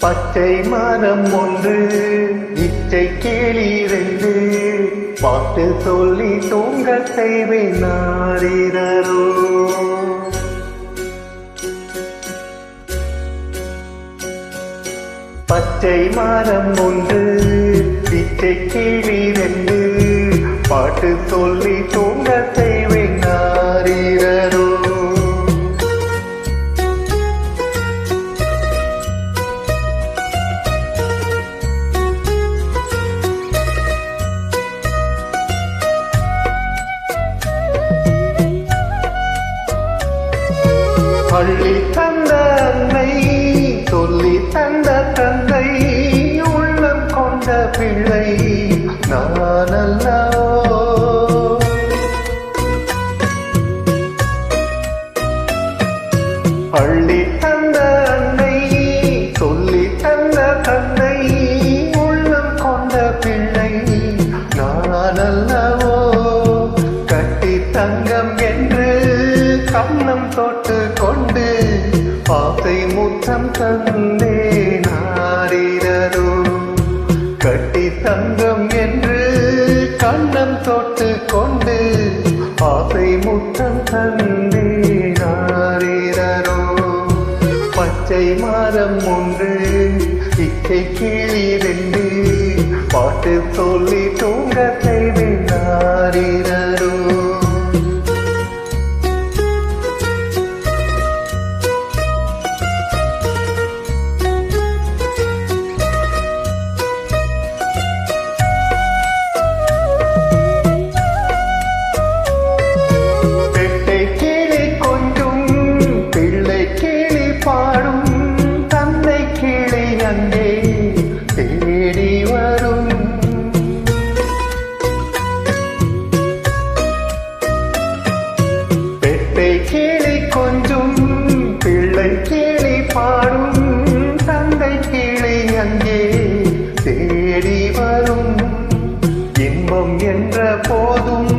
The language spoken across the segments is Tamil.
பச்சை மரம் ஒன்று இச்சை கிளி ரெண்டு பாட்டு சொல்லி தூங்க செய்வேனாரோ. பச்சை மரம் ஒன்று இச்சை கிளி ரெண்டு பாட்டு சொல்லி தூங்க செய்வேனாரோ. பள்ளி தந்த அன்னை சொல்லி தந்த தந்தை உள்ளம் கொண்ட பிள்ளை நான் அல்லவோ. பள்ளி தந்த அன்னை சொல்லி தந்த தந்தை உள்ளம் கொண்ட பிள்ளை நான் அல்லவோ. கட்டி தங்கம் என்று கண்ணம் தொட்டு கொண்டு ஆசை முத்தம் தந்தேனாரோ. கட்டி தங்கம் என்று கண்ணம் தொட்டு கொண்டு ஆசை முத்தம் தந்தேனாரோ. பச்சை மரம் ஒன்று இச்சை கிளி ரெண்டு பாட்டு சொல்லி தூங்க செய்வேனாரோ. பாடும் தந்தை கிளி அங்கே தேடி வரும். பெட்டை கிளி கொஞ்சும் பிள்ளை கிளி பாடும் தந்தை கிளி அங்கே தேடி வரும். இன்பம் என்ற போதும்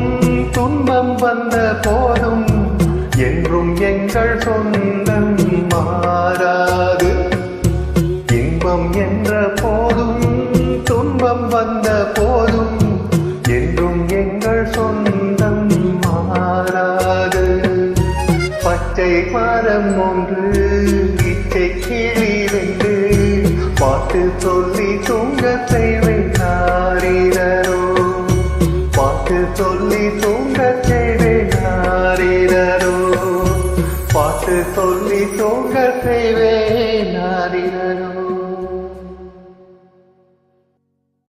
துன்பம் வந்த போதும் என்றும் எங்கள் சொந்தம் மாறாது. இன்பம் என்ற போதும் துன்பம் வந்த போதும் என்றும் எங்கள் சொந்தம் மாறாது. பச்சை மரம் ஒன்று இச்சை கிளி ரெண்டு பாட்டு சொல்லி தூங்க செய்வேனாரோ. பாட்டு சொல்லி தூங்க செய்வேனாரோ. பாட்டு சொல்லி தூங்க செய்வேனாரோ.